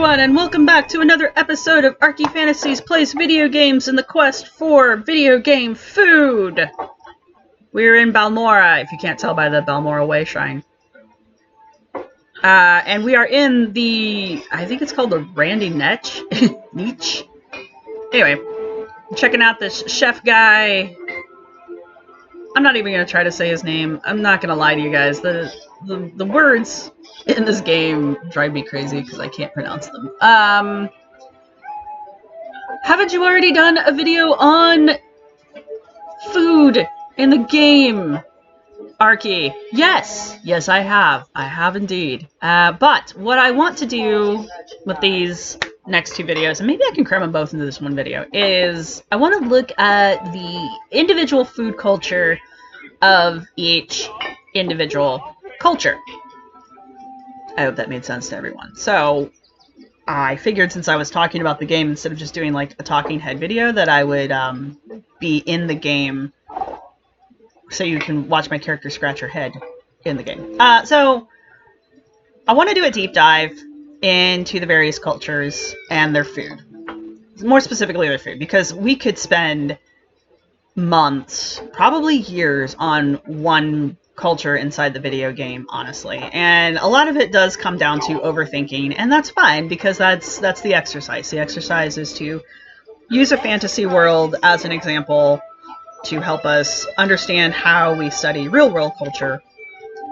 everyone, and welcome back to another episode of ArchyFantasies Plays Video Games in the quest for video game food. We're in Balmora, if you can't tell by the Balmora Way Shrine. And we are in the, I think it's called the Randy Netch? Niche? Anyway, checking out this chef guy. I'm not even going to try to say his name. I'm not going to lie to you guys. The words in this game drive me crazy because I can't pronounce them. Haven't you already done a video on food in the game, Archy? Yes, I have. I have indeed. But what I want to do with these next two videos, and maybe I can cram them both into this one video, is I want to look at the individual food culture of each individual culture. I hope that made sense to everyone. So I figured, since I was talking about the game, instead of just doing like a talking head video, that I would be in the game so you can watch my character scratch her head in the game. So I want to do a deep dive into the various cultures and their food. More specifically their food, because we could spend months, probably years, on one culture inside the video game, honestly. And a lot of it does come down to overthinking, and that's fine, because that's the exercise. The exercise is to use a fantasy world as an example to help us understand how we study real-world culture.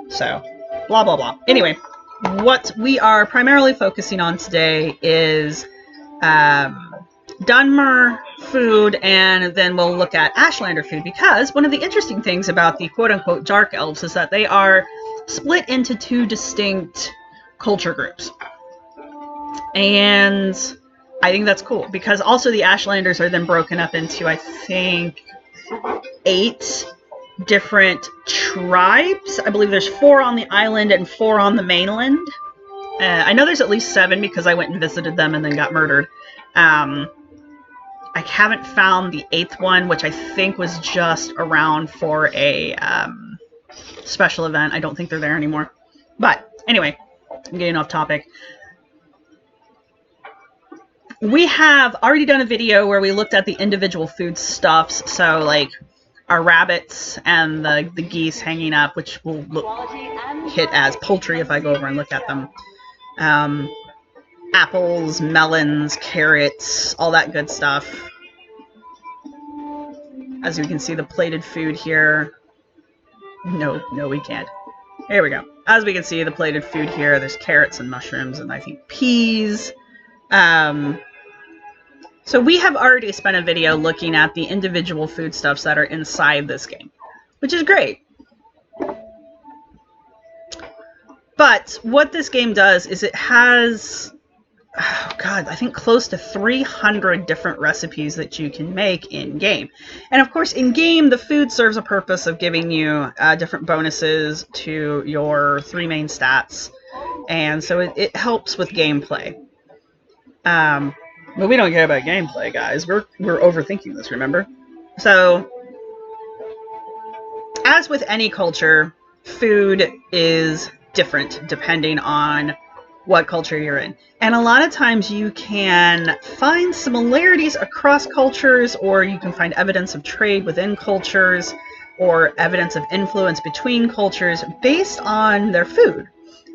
So, blah, blah, blah. Anyway, what we are primarily focusing on today is Dunmer Food, and then we'll look at Ashlander Food, because one of the interesting things about the quote-unquote Dark Elves is that they are split into two distinct culture groups. And I think that's cool, because also the Ashlanders are then broken up into, I think, 8 different tribes. I believe there's 4 on the island and 4 on the mainland. I know there's at least 7 because I went and visited them and then got murdered. I haven't found the 8th one, which I think was just around for a special event. I don't think they're there anymore. But anyway, I'm getting off topic. We have already done a video where we looked at the individual foodstuffs, so like our rabbits and the geese hanging up, which will hit as poultry if I go over and look at them. Apples, melons, carrots, all that good stuff. As we can see, the plated food here. No, we can't. Here we go. As we can see, the plated food here, there's carrots and mushrooms and I think peas. So we have already spent a video looking at the individual foodstuffs that are inside this game, which is great. But what this game does is it has, oh God, I think close to 300 different recipes that you can make in-game. And of course, in-game, the food serves a purpose of giving you different bonuses to your 3 main stats. And so it helps with gameplay. But we don't care about gameplay, guys. We're overthinking this, remember? So, as with any culture, food is different depending on what culture you're in. And a lot of times you can find similarities across cultures, or you can find evidence of trade within cultures, or evidence of influence between cultures based on their food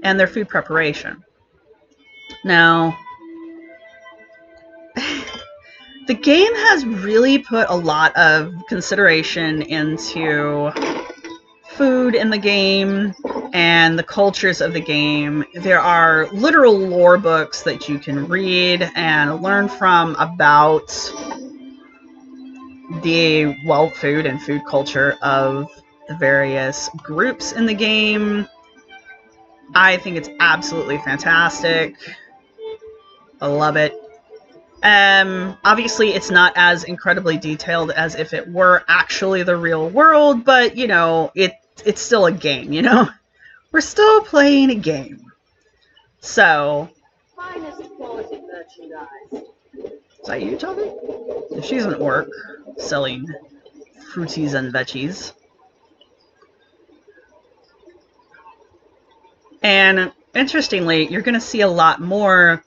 and their food preparation. Now, the game has really put a lot of consideration into food in the game and the cultures of the game. There are literal lore books that you can read and learn from about the, well, food and food culture of the various groups in the game. I think it's absolutely fantastic. I love it. Obviously it's not as incredibly detailed as if it were actually the real world, but, you know, it's still a game, you know? We're still playing a game. So, Finest quality merchandise. Is that you talking? She's at work, selling fruities and veggies. And interestingly, you're going to see a lot more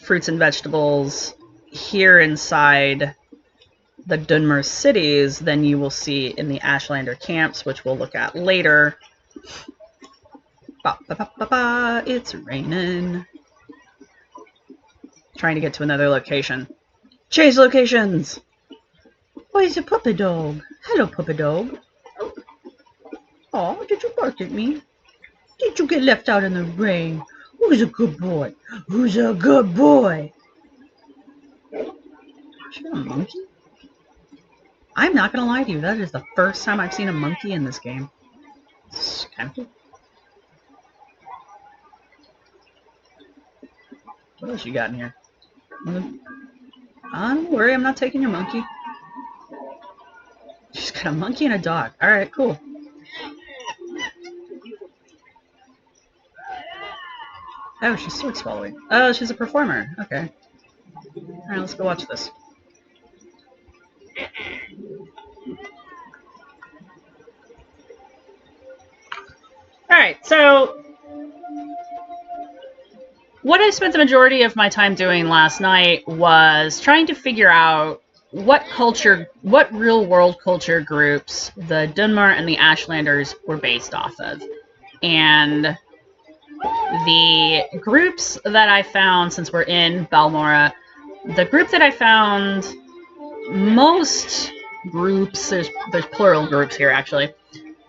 fruits and vegetables here inside the Dunmer cities than you will see in the Ashlander camps, which we'll look at later. Ba, ba, ba, ba, ba. It's raining. Trying to get to another location. Change locations! Where's the puppy dog? Hello, puppy dog. Oh, did you bark at me? Did you get left out in the rain? Who's a good boy? Who's a good boy? Is she a monkey? I'm not gonna lie to you, that is the first time I've seen a monkey in this game. It's kind of cool. What else you got in here? Don't worry, I'm not taking your monkey. She's got a monkey and a dog. Alright, cool. Oh, she's sword swallowing. Oh, she's a performer. Okay. Alright, let's go watch this. Alright, so what I spent the majority of my time doing last night was trying to figure out what real world culture groups the Dunmer and the Ashlanders were based off of. And the groups that I found, since we're in Balmora, the group that I found most groups, there's plural groups here actually,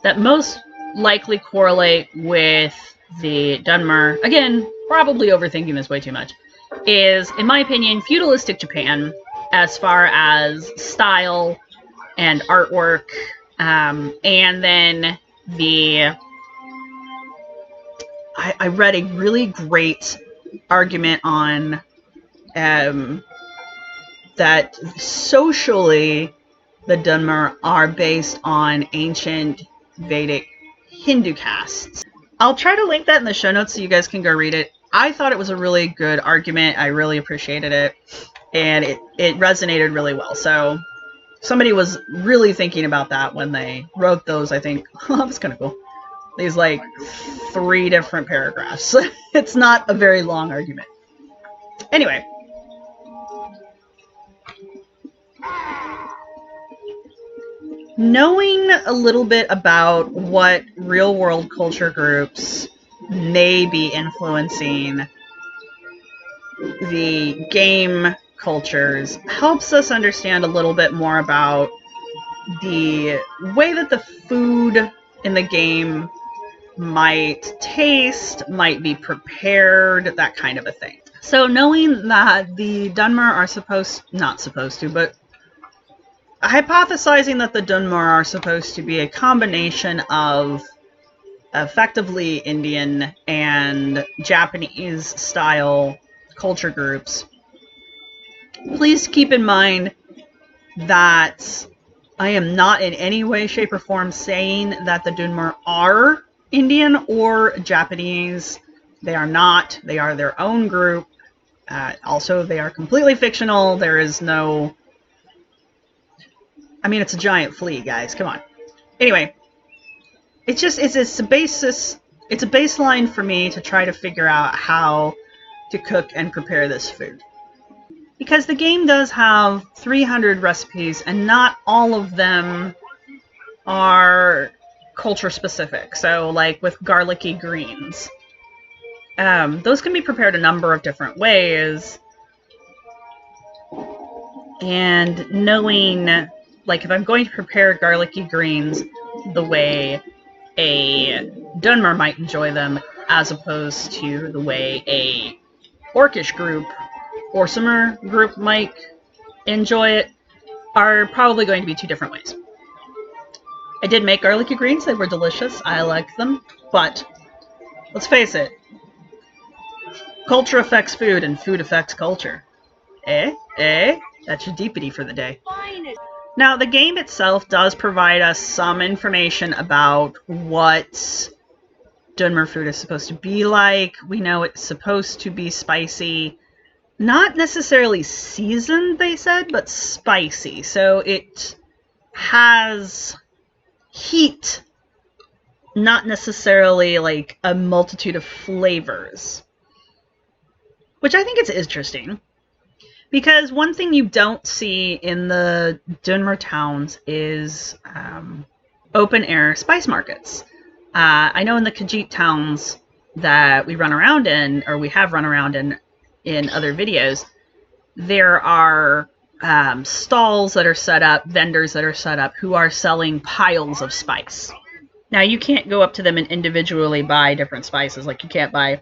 that most likely correlate with the Dunmer, again, probably overthinking this way too much, is, in my opinion, feudalistic Japan as far as style and artwork, and then I read a really great argument on that socially the Dunmer are based on ancient Vedic Hindu castes. I'll try to link that in the show notes so you guys can go read it. I thought it was a really good argument. I really appreciated it. And it resonated really well. So somebody was really thinking about that when they wrote those, I think. Oh, that was kind of cool. These, like, 3 different paragraphs. It's not a very long argument. Anyway. Knowing a little bit about what real-world culture groups may be influencing the game cultures helps us understand a little bit more about the way that the food in the game might taste, might be prepared, that kind of a thing. So knowing that the Dunmer are but hypothesizing that the Dunmer are supposed to be a combination of effectively Indian and Japanese style culture groups, please keep in mind that I am not in any way, shape, or form saying that the Dunmer are Indian or Japanese. They are not. They are their own group. Also, they are completely fictional. There is no... I mean, it's a giant flea, guys. Come on. Anyway, it's a baseline for me to try to figure out how to cook and prepare this food. Because the game does have 300 recipes, and not all of them are culture specific. So, like with garlicky greens, those can be prepared a number of different ways. And knowing, like, if I'm going to prepare garlicky greens the way a Dunmer might enjoy them, as opposed to the way a Orcish group or Sumer group might enjoy it, are probably going to be 2 different ways. I did make garlicky greens. They were delicious. I liked them. But let's face it. Culture affects food, and food affects culture. That's your deepity for the day. Now, the game itself does provide us some information about what Dunmer food is supposed to be like. We know it's supposed to be spicy. Not necessarily seasoned, they said, but spicy. So it has heat, not necessarily like a multitude of flavors. which I think is interesting. Because one thing you don't see in the Dunmer towns is open-air spice markets. I know in the Geek towns that we run around in, or we have run around in other videos, there are stalls that are set up, vendors that are set up, who are selling piles of spice. Now, you can't go up to them and individually buy different spices. Like, you can't buy,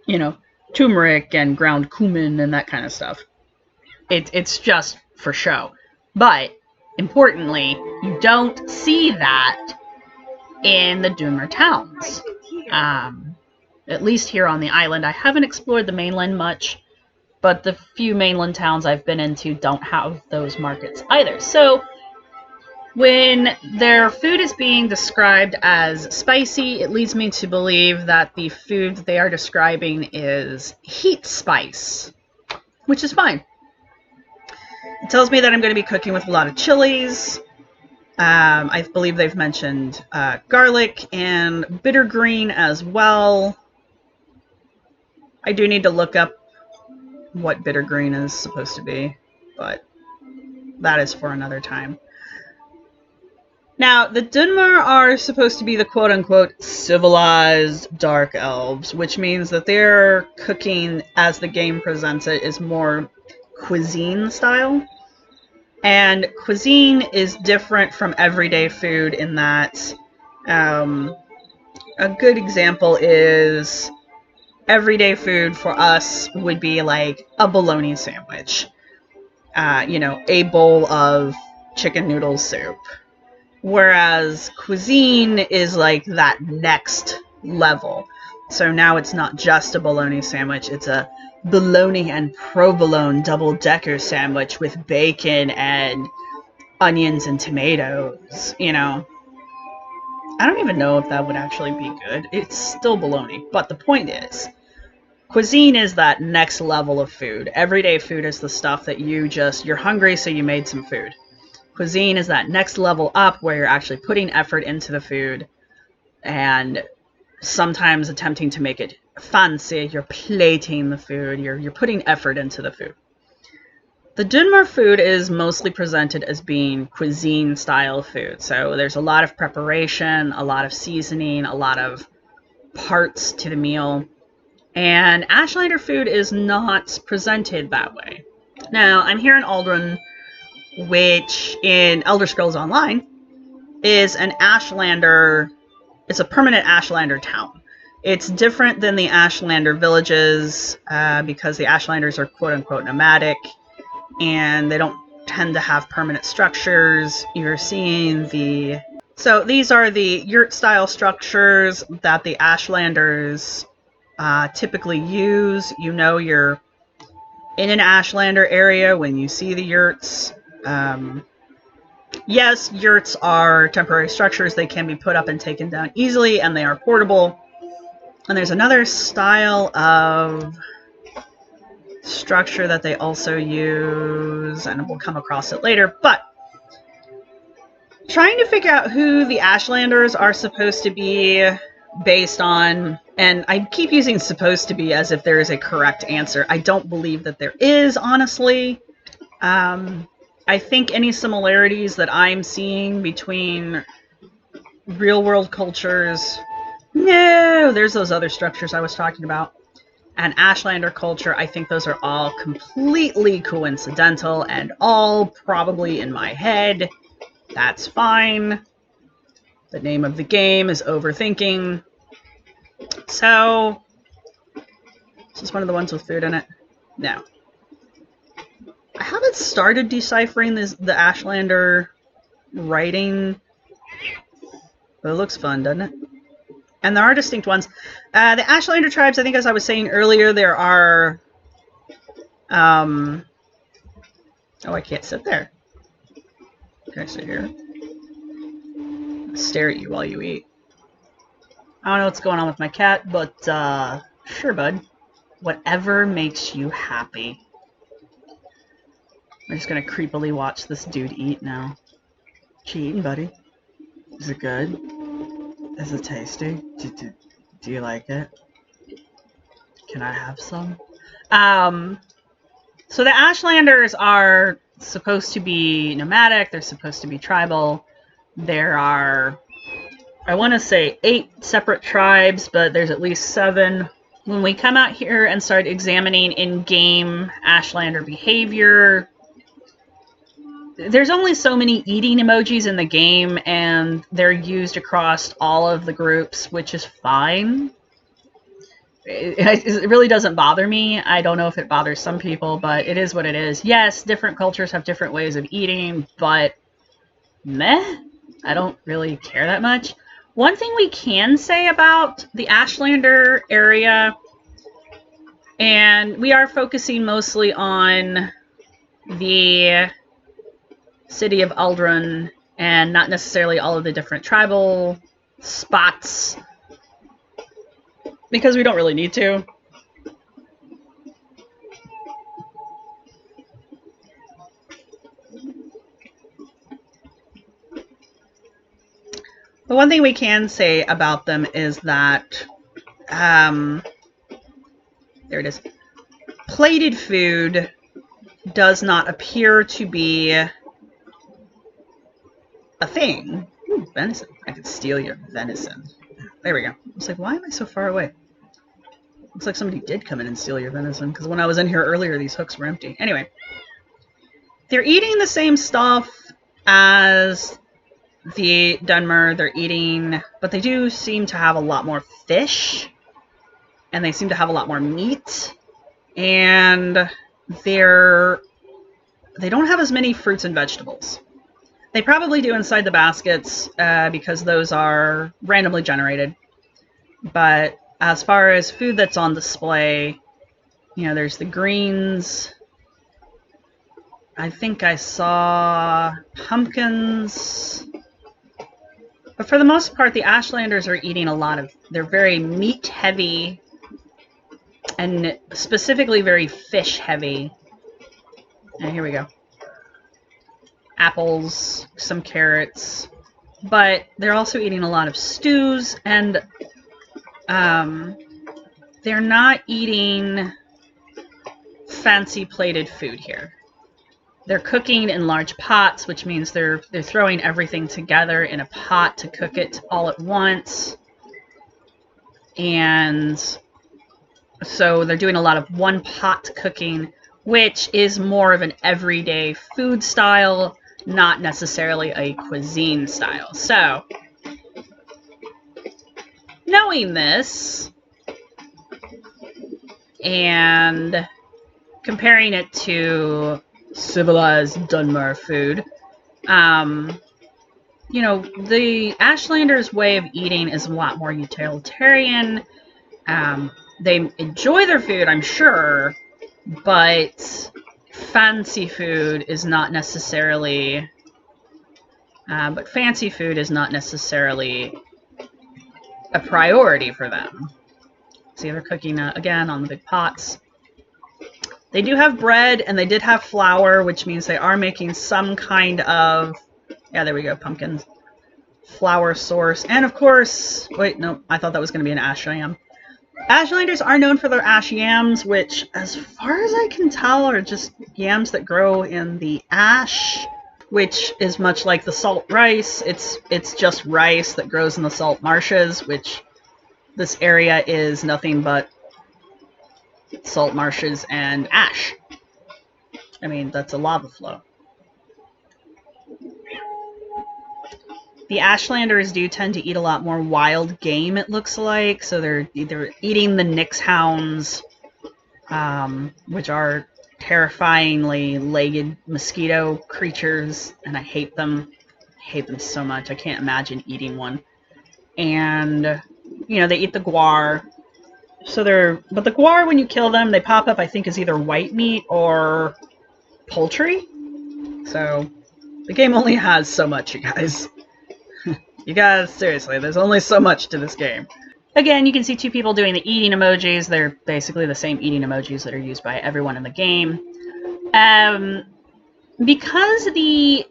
you know, turmeric and ground cumin and that kind of stuff. It's just for show. But, importantly, you don't see that in the Dunmer towns. At least here on the island. I haven't explored the mainland much, but the few mainland towns I've been into don't have those markets either. So, when their food is being described as spicy, it leads me to believe that the food they are describing is heat spice, which is fine. It tells me that I'm going to be cooking with a lot of chilies. I believe they've mentioned garlic and bitter green as well. I do need to look up what bitter green is supposed to be, but that is for another time. Now, the Dunmer are supposed to be the quote-unquote civilized dark elves, which means that their cooking, as the game presents it, is more cuisine style. And cuisine is different from everyday food in that a good example is everyday food for us would be like a bologna sandwich. You know, a bowl of chicken noodle soup. Whereas cuisine is like that next level. So now it's not just a bologna sandwich, it's a bologna and provolone double-decker sandwich with bacon and onions and tomatoes, you know. I don't even know if that would actually be good. It's still bologna. But the point is, cuisine is that next level of food. Everyday food is the stuff that you're hungry, so you made some food. Cuisine is that next level up where you're actually putting effort into the food and sometimes attempting to make it fancy. You're plating the food. You're putting effort into the food. The Dunmer food is mostly presented as being cuisine style food. So there's a lot of preparation, a lot of seasoning, a lot of parts to the meal. And Ashlander food is not presented that way. Now, I'm here in Aldrin, which in Elder Scrolls Online is an Ashlander, it's a permanent Ashlander town. It's different than the Ashlander villages because the Ashlanders are quote-unquote nomadic and they don't tend to have permanent structures. You're seeing so these are the yurt-style structures that the Ashlanders typically use. You know you're in an Ashlander area when you see the yurts. Yes, yurts are temporary structures. They can be put up and taken down easily, and they are portable. And there's another style of structure that they also use, and we'll come across it later. But trying to figure out who the Ashlanders are supposed to be based on, and I keep using supposed to be as if there is a correct answer. I don't believe that there is, honestly. I think any similarities that I'm seeing between real-world cultures, no, there's those other structures I was talking about, and Ashlander culture, I think those are all completely coincidental and all probably in my head. That's fine. The name of the game is overthinking. So, is this one of the ones with food in it? No. I haven't started deciphering the Ashlander writing, but it looks fun, doesn't it? And there are distinct ones. The Ashlander tribes, I think as I was saying earlier, there are... oh, I can't sit there. Can I sit here? I'll stare at you while you eat. I don't know what's going on with my cat, but sure, bud. Whatever makes you happy. I'm just gonna creepily watch this dude eat now. What you eating, buddy? Is it good? Is it tasty? Do you like it? Can I have some? So the Ashlanders are supposed to be nomadic. They're supposed to be tribal. There are, I want to say 8 separate tribes, but there's at least 7. When we come out here and start examining in-game Ashlander behavior, there's only so many eating emojis in the game, and they're used across all of the groups, which is fine. It really doesn't bother me. I don't know if it bothers some people, but it is what it is. Yes, different cultures have different ways of eating, but meh, I don't really care that much. One thing we can say about the Ashlander area, and we are focusing mostly on the city of Aldrin and not necessarily all of the different tribal spots, because we don't really need to. The one thing we can say about them is that, there it is, plated food does not appear to be a thing. Ooh, venison. I could steal your venison. There we go. It's like, why am I so far away? Looks like somebody did come in and steal your venison, because when I was in here earlier, these hooks were empty. Anyway, they're eating the same stuff as the Dunmer. They're eating, but they do seem to have a lot more fish, and they seem to have a lot more meat, and they don't have as many fruits and vegetables. They probably do inside the baskets, because those are randomly generated. But as far as food that's on display, you know, there's the greens. I think I saw pumpkins. But for the most part, the Ashlanders are eating a lot of, they're very meat heavy and specifically very fish heavy. And here we go. Apples, some carrots. But they're also eating a lot of stews, and they're not eating fancy plated food here. They're cooking in large pots, which means they're throwing everything together in a pot to cook it all at once. And so they're doing a lot of one pot cooking, which is more of an everyday food style, not necessarily a cuisine style. So, knowing this and comparing it to civilized Dunmer food, you know, the Ashlanders' way of eating is a lot more utilitarian. They enjoy their food, I'm sure, but fancy food is not necessarily, fancy food is not necessarily a priority for them. See, they're cooking again on the big pots. They do have bread, and they did have flour, which means they are making some kind of, yeah, there we go, pumpkins, flour source. And of course, wait, no, I thought that was going to be an ash yam. Ashlanders are known for their ash yams, which, as far as I can tell, are just yams that grow in the ash, which is much like the salt rice. It's just rice that grows in the salt marshes, which this area is nothing but salt marshes and ash. I mean, that's a lava flow. The Ashlanders do tend to eat a lot more wild game, it looks like. So they're either eating the Nix hounds, which are terrifyingly legged mosquito creatures, and I hate them. I hate them so much. I can't imagine eating one. And, you know, they eat the guar. So but the guar, when you kill them, they pop up, I think, as either white meat or poultry. So the game only has so much, you guys. You guys, seriously, there's only so much to this game. Again, you can see 2 people doing the eating emojis. They're basically the same eating emojis that are used by everyone in the game. Because the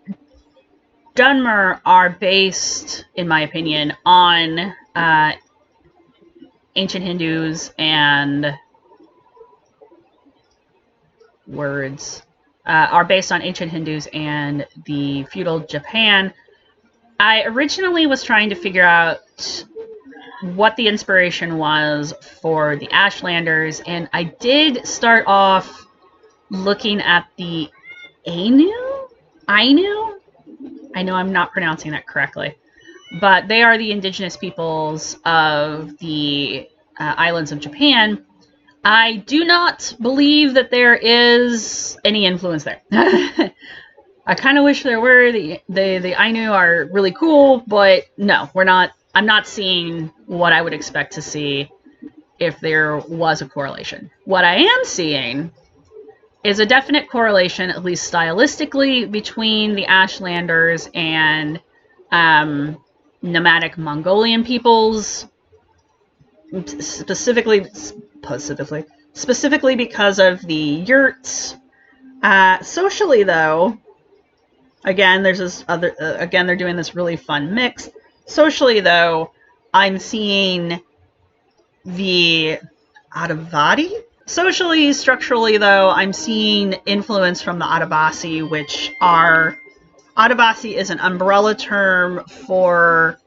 Dunmer are based, in my opinion, on ancient Hindus and words are based on ancient Hindus and the feudal Japan. I originally was trying to figure out what the inspiration was for the Ashlanders, and I did start off looking at the Ainu? I know I'm not pronouncing that correctly, but they are the indigenous peoples of the islands of Japan. I do not believe that there is any influence there. I kind of wish there were. The Ainu are really cool, but no, we're not. I'm not seeing what I would expect to see if there was a correlation. What I am seeing is a definite correlation, at least stylistically, between the Ashlanders and nomadic Mongolian peoples, specifically because of the yurts. Socially, though, again, there's this other. Again, they're doing this really fun mix. Socially, though, I'm seeing the Adivati. Socially, structurally, though, I'm seeing influence from the Adivasi, which are... Adivasi is an umbrella term for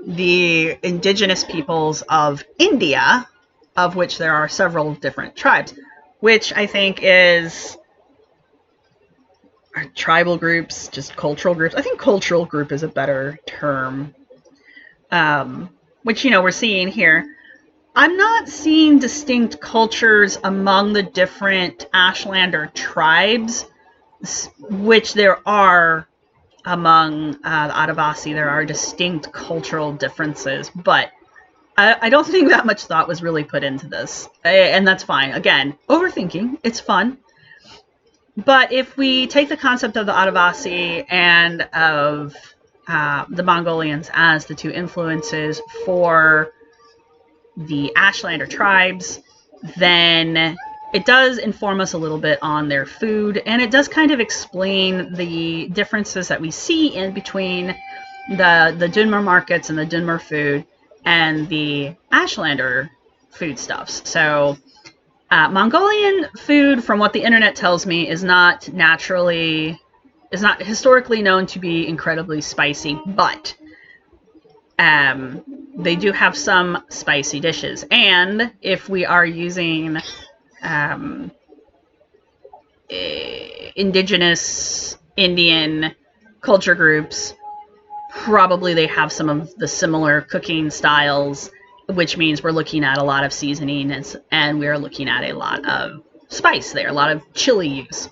the indigenous peoples of India, of which there are several different tribes, which I think is... tribal groups, just cultural groups. I think cultural group is a better term, which, we're seeing here. I'm not seeing distinct cultures among the different Ashlander tribes, which there are among the Adivasi. There are distinct cultural differences, but I don't think that much thought was really put into this, and that's fine. Again, overthinking, it's fun. But if we take the concept of the Adivasi and of the Mongolians as the two influences for the Ashlander tribes, then it does inform us a little bit on their food, and it does kind of explain the differences that we see in between the Dunmer markets and the Dunmer food and the Ashlander foodstuffs. So Mongolian food, from what the internet tells me, is not historically known to be incredibly spicy, but they do have some spicy dishes. And if we are using indigenous Indian culture groups, probably they have some of the similar cooking styles, which means we're looking at a lot of seasoning and we're looking at a lot of spice there, a lot of chili use.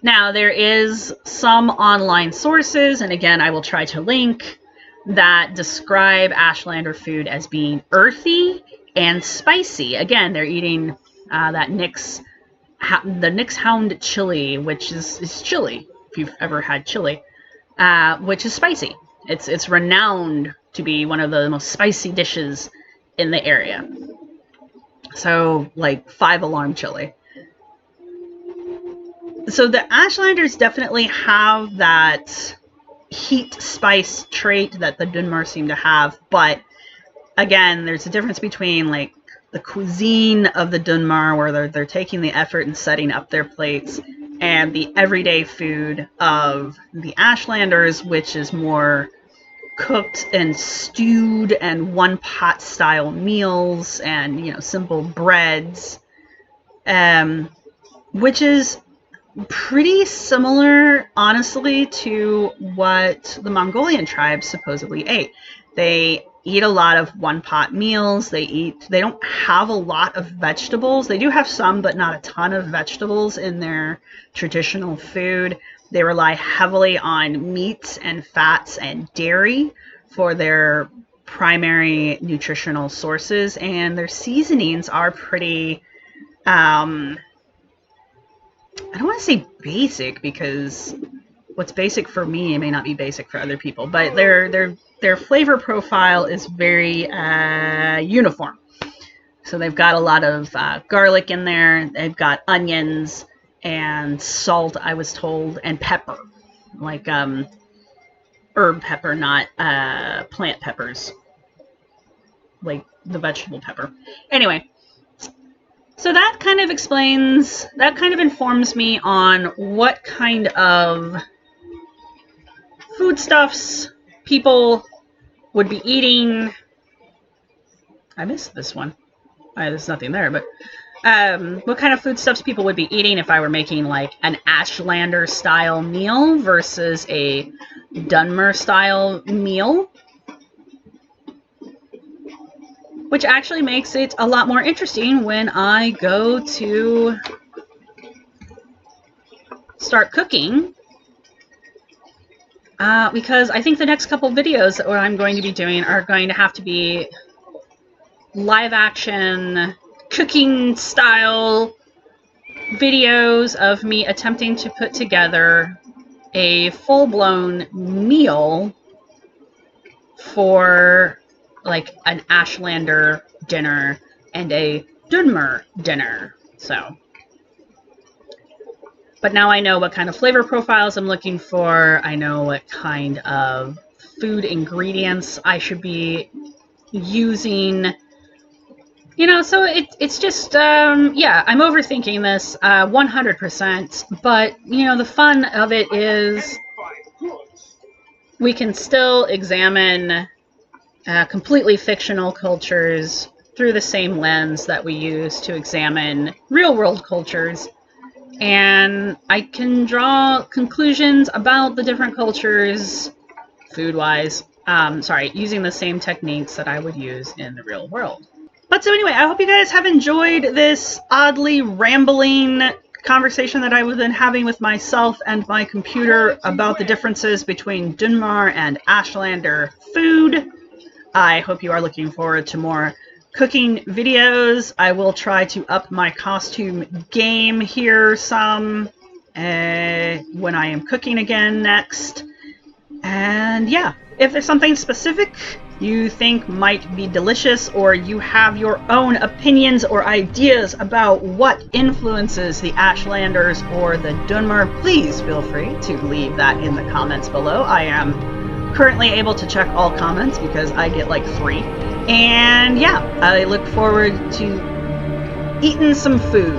Now, there is some online sources, and again, I will try to link, that describe Ashlander food as being earthy and spicy. Again, they're eating the Nix Hound chili, which is chili, if you've ever had chili, which is spicy. It's renowned to be one of the most spicy dishes in the area. So, like 5-alarm chili. So the Ashlanders definitely have that heat spice trait that the Dunmer seem to have, but again, there's a difference between like the cuisine of the Dunmer, where they're taking the effort and setting up their plates, and the everyday food of the Ashlanders, which is more cooked and stewed and one-pot style meals and, simple breads, which is pretty similar, honestly, to what the Mongolian tribes supposedly ate. They eat a lot of one-pot meals. They don't have a lot of vegetables. They do have some, but not a ton of vegetables in their traditional food. They rely heavily on meats and fats and dairy for their primary nutritional sources, and their seasonings are pretty, I don't want to say basic, because what's basic for me may not be basic for other people, but their flavor profile is very uniform. So they've got a lot of garlic in there. They've got onions and salt, I was told, and pepper, like herb pepper, not plant peppers, like the vegetable pepper. Anyway, So that kind of explains, that kind of informs me on what kind of foodstuffs people would be eating. I missed this one. There's nothing there, but what kind of foodstuffs people would be eating if I were making like an Ashlander style meal versus a Dunmer style meal. Which actually makes it a lot more interesting when I go to start cooking. Because I think the next couple videos that I'm going to be doing are going to have to be live action cooking style videos of me attempting to put together a full-blown meal for like an Ashlander dinner and a Dunmer dinner. So, but now I know what kind of flavor profiles I'm looking for. I know what kind of food ingredients I should be using. You know, so it's just, yeah, I'm overthinking this 100%. But, you know, the fun of it is we can still examine completely fictional cultures through the same lens that we use to examine real-world cultures. And I can draw conclusions about the different cultures, food-wise, using the same techniques that I would use in the real world. But so anyway, I hope you guys have enjoyed this oddly rambling conversation that I've been having with myself and my computer about the differences between Dunmer and Ashlander food. I hope you are looking forward to more cooking videos. I will try to up my costume game here some when I am cooking again next. And yeah, if there's something specific you think might be delicious, or you have your own opinions or ideas about what influences the Ashlanders or the Dunmer, please feel free to leave that in the comments below. I am currently able to check all comments because I get like 3. And yeah, I look forward to eating some food.